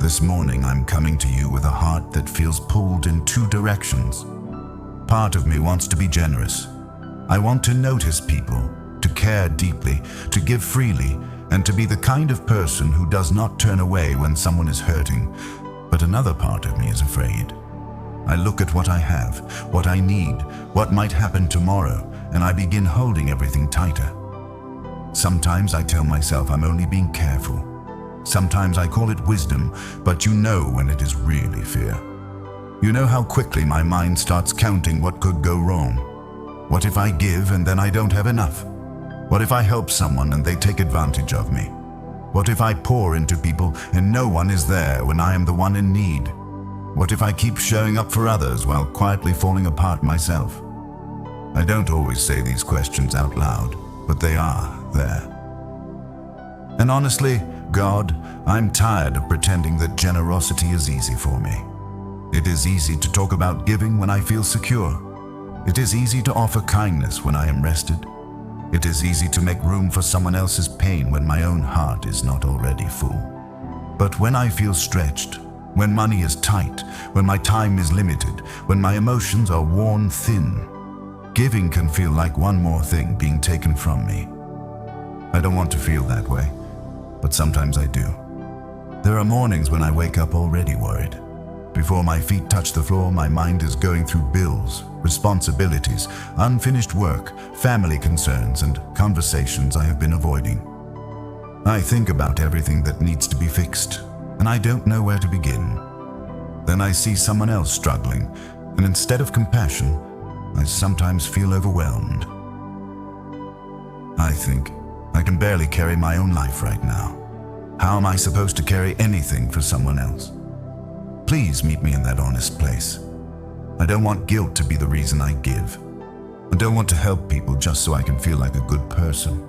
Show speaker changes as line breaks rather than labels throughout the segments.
This morning I'm coming to you with a heart that feels pulled in two directions. Part of me wants to be generous. I want to notice people, to care deeply, to give freely, and to be the kind of person who does not turn away when someone is hurting. But another part of me is afraid. I look at what I have, what I need, what might happen tomorrow, and I begin holding everything tighter. Sometimes I tell myself I'm only being careful. Sometimes I call it wisdom, but you know when it is really fear. You know how quickly my mind starts counting what could go wrong. What if I give and then I don't have enough? What if I help someone and they take advantage of me? What if I pour into people and no one is there when I am the one in need? What if I keep showing up for others while quietly falling apart myself? I don't always say these questions out loud, but they are there. And honestly, God, I'm tired of pretending that generosity is easy for me. It is easy to talk about giving when I feel secure. It is easy to offer kindness when I am rested. It is easy to make room for someone else's pain when my own heart is not already full. But when I feel stretched, when money is tight, when my time is limited, when my emotions are worn thin, giving can feel like one more thing being taken from me. I don't want to feel that way, but sometimes I do. There are mornings when I wake up already worried. Before my feet touch the floor, my mind is going through bills, responsibilities, unfinished work, family concerns, and conversations I have been avoiding. I think about everything that needs to be fixed, and I don't know where to begin. Then I see someone else struggling, and instead of compassion, I sometimes feel overwhelmed. I think, I can barely carry my own life right now. How am I supposed to carry anything for someone else? Please meet me in that honest place. I don't want guilt to be the reason I give. I don't want to help people just so I can feel like a good person.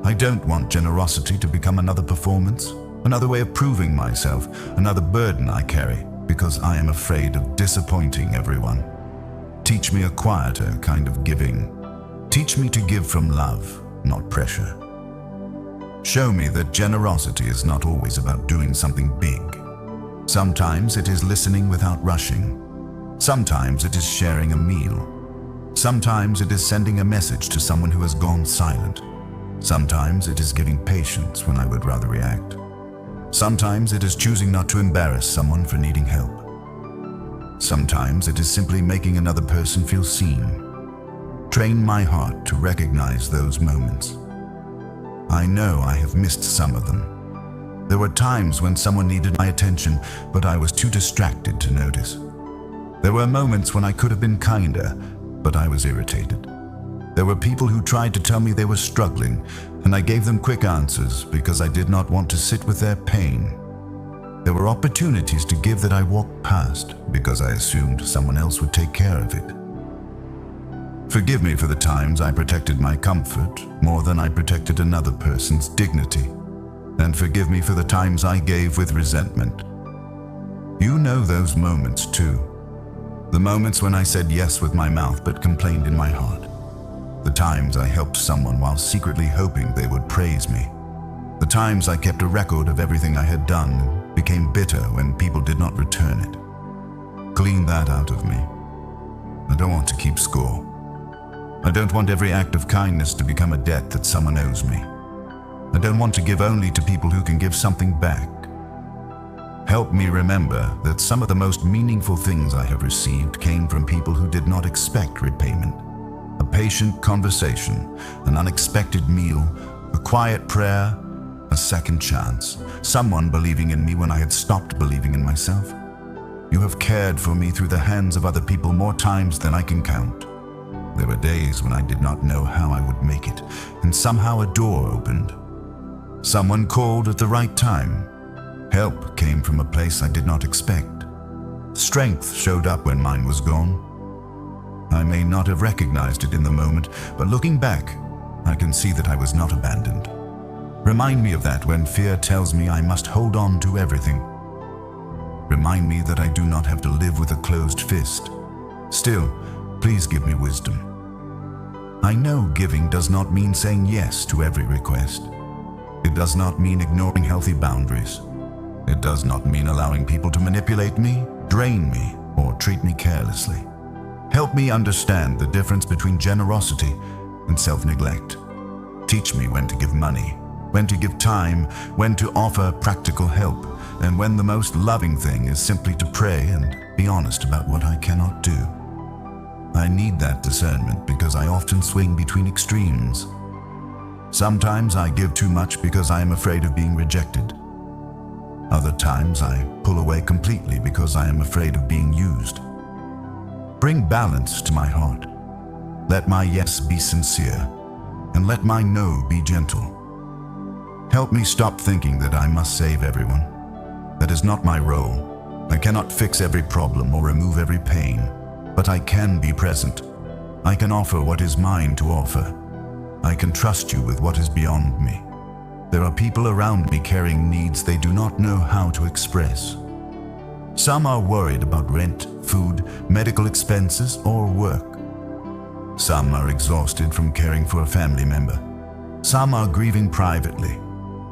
I don't want generosity to become another performance, another way of proving myself, another burden I carry because I am afraid of disappointing everyone. Teach me a quieter kind of giving. Teach me to give from love, not pressure. Show me that generosity is not always about doing something big. Sometimes it is listening without rushing. Sometimes it is sharing a meal. Sometimes it is sending a message to someone who has gone silent. Sometimes it is giving patience when I would rather react. Sometimes it is choosing not to embarrass someone for needing help. Sometimes it is simply making another person feel seen. Train my heart to recognize those moments. I know I have missed some of them. There were times when someone needed my attention, but I was too distracted to notice. There were moments when I could have been kinder, but I was irritated. There were people who tried to tell me they were struggling, and I gave them quick answers because I did not want to sit with their pain. There were opportunities to give that I walked past because I assumed someone else would take care of it. Forgive me for the times I protected my comfort more than I protected another person's dignity. And forgive me for the times I gave with resentment. You know those moments too. The moments when I said yes with my mouth but complained in my heart. The times I helped someone while secretly hoping they would praise me. The times I kept a record of everything I had done and became bitter when people did not return it. Clean that out of me. I don't want to keep score. I don't want every act of kindness to become a debt that someone owes me. I don't want to give only to people who can give something back. Help me remember that some of the most meaningful things I have received came from people who did not expect repayment. A patient conversation, an unexpected meal, a quiet prayer, a second chance, someone believing in me when I had stopped believing in myself. You have cared for me through the hands of other people more times than I can count. There were days when I did not know how I would make it, and somehow a door opened. Someone called at the right time. Help came from a place I did not expect. Strength showed up when mine was gone. I may not have recognized it in the moment, but looking back, I can see that I was not abandoned. Remind me of that when fear tells me I must hold on to everything. Remind me that I do not have to live with a closed fist. Still, please give me wisdom. I know giving does not mean saying yes to every request. It does not mean ignoring healthy boundaries. It does not mean allowing people to manipulate me, drain me, or treat me carelessly. Help me understand the difference between generosity and self-neglect. Teach me when to give money, when to give time, when to offer practical help, and when the most loving thing is simply to pray and be honest about what I cannot do. I need that discernment because I often swing between extremes. Sometimes I give too much because I am afraid of being rejected. Other times I pull away completely because I am afraid of being used. Bring balance to my heart. Let my yes be sincere, and let my no be gentle. Help me stop thinking that I must save everyone. That is not my role. I cannot fix every problem or remove every pain, but I can be present. I can offer what is mine to offer. I can trust you with what is beyond me. There are people around me carrying needs they do not know how to express. Some are worried about rent, food, medical expenses, or work. Some are exhausted from caring for a family member. Some are grieving privately.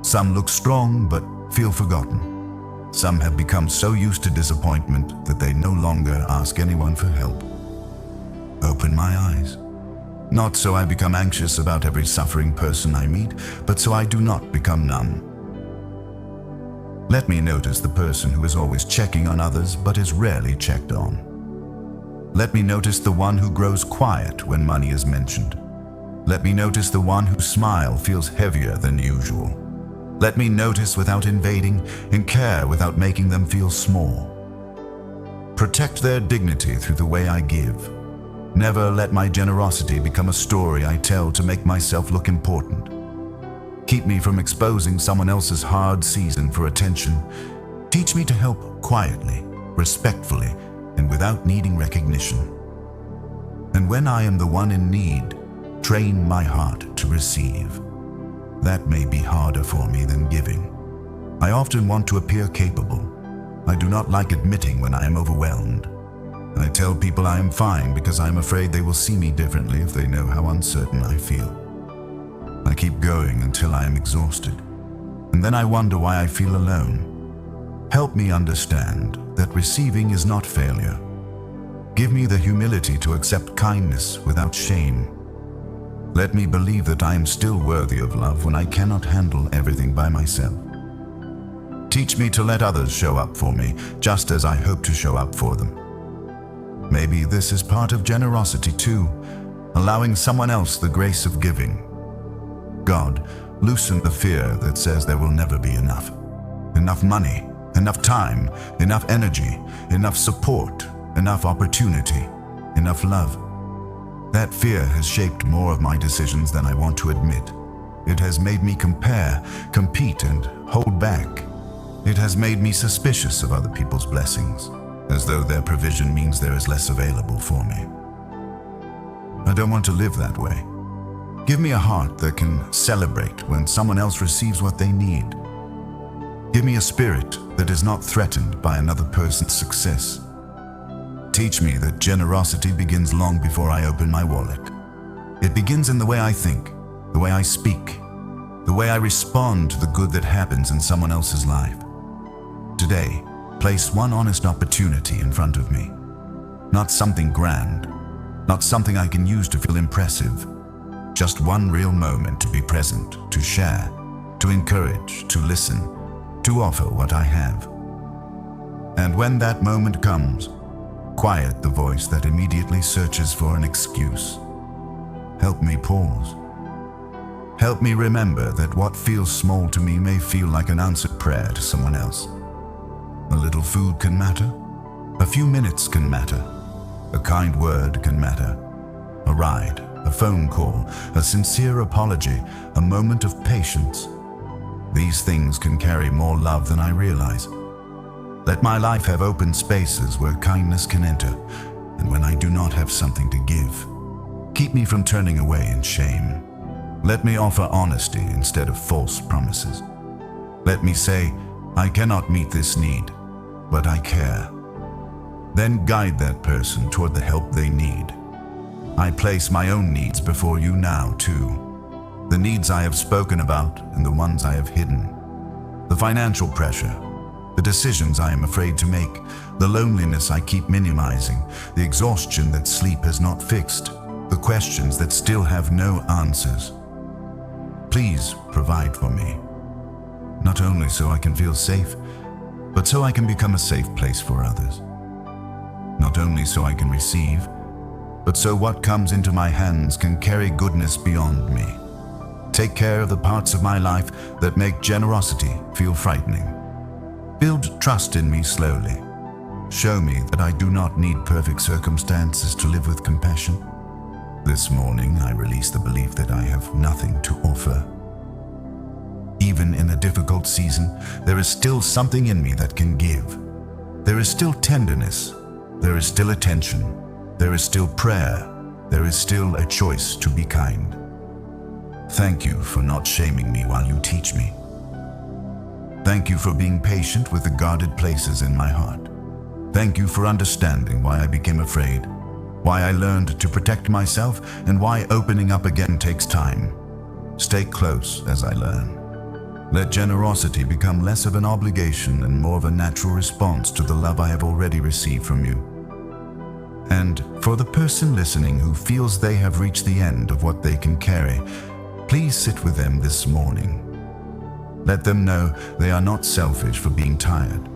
Some look strong but feel forgotten. Some have become so used to disappointment that they no longer ask anyone for help. Open my eyes. Not so I become anxious about every suffering person I meet, but so I do not become numb. Let me notice the person who is always checking on others but is rarely checked on. Let me notice the one who grows quiet when money is mentioned. Let me notice the one whose smile feels heavier than usual. Let me notice without invading and care without making them feel small. Protect their dignity through the way I give. Never let my generosity become a story I tell to make myself look important. Keep me from exposing someone else's hard season for attention. Teach me to help quietly, respectfully, and without needing recognition. And when I am the one in need, train my heart to receive. That may be harder for me than giving. I often want to appear capable. I do not like admitting when I am overwhelmed. I tell people I am fine because I am afraid they will see me differently if they know how uncertain I feel. I keep going until I am exhausted, and then I wonder why I feel alone. Help me understand that receiving is not failure. Give me the humility to accept kindness without shame. Let me believe that I am still worthy of love when I cannot handle everything by myself. Teach me to let others show up for me, just as I hope to show up for them. Maybe this is part of generosity too, allowing someone else the grace of giving. God, loosen the fear that says there will never be enough. Enough money, enough time, enough energy, enough support, enough opportunity, enough love. That fear has shaped more of my decisions than I want to admit. It has made me compare, compete, and hold back. It has made me suspicious of other people's blessings, as though their provision means there is less available for me. I don't want to live that way. Give me a heart that can celebrate when someone else receives what they need. Give me a spirit that is not threatened by another person's success. Teach me that generosity begins long before I open my wallet. It begins in the way I think, the way I speak, the way I respond to the good that happens in someone else's life. Today, place one honest opportunity in front of me. Not something grand, not something I can use to feel impressive. Just one real moment to be present, to share, to encourage, to listen, to offer what I have. And when that moment comes, quiet the voice that immediately searches for an excuse. Help me pause. Help me remember that what feels small to me may feel like an answered prayer to someone else. A little food can matter. A few minutes can matter. A kind word can matter. A ride, a phone call, a sincere apology, a moment of patience. These things can carry more love than I realize. Let my life have open spaces where kindness can enter, and when I do not have something to give, keep me from turning away in shame. Let me offer honesty instead of false promises. Let me say, I cannot meet this need, but I care. Then guide that person toward the help they need. I place my own needs before you now, too. The needs I have spoken about and the ones I have hidden. The financial pressure, the decisions I am afraid to make, the loneliness I keep minimizing, the exhaustion that sleep has not fixed, the questions that still have no answers. Please provide for me, not only so I can feel safe, but so I can become a safe place for others. Not only so I can receive, but so what comes into my hands can carry goodness beyond me. Take care of the parts of my life that make generosity feel frightening. Build trust in me slowly. Show me that I do not need perfect circumstances to live with compassion. This morning, I release the belief that I have nothing to offer. Even in a difficult season, there is still something in me that can give. There is still tenderness. There is still attention. There is still prayer. There is still a choice to be kind. Thank you for not shaming me while you teach me. Thank you for being patient with the guarded places in my heart. Thank you for understanding why I became afraid, why I learned to protect myself, and why opening up again takes time. Stay close as I learn. Let generosity become less of an obligation and more of a natural response to the love I have already received from you. And for the person listening who feels they have reached the end of what they can carry, please sit with them this morning. Let them know they are not selfish for being tired.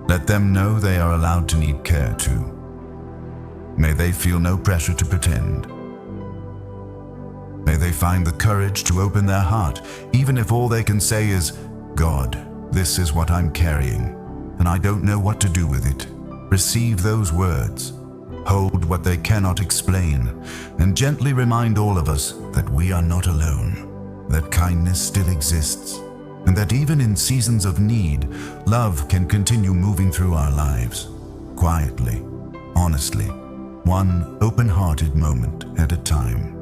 Let them know they are allowed to need care too. May they feel no pressure to pretend. May they find the courage to open their heart, even if all they can say is, "God, this is what I'm carrying, and I don't know what to do with it." Receive those words. Hold what they cannot explain, and gently remind all of us that we are not alone, that kindness still exists, and that even in seasons of need, love can continue moving through our lives, quietly, honestly, one open-hearted moment at a time.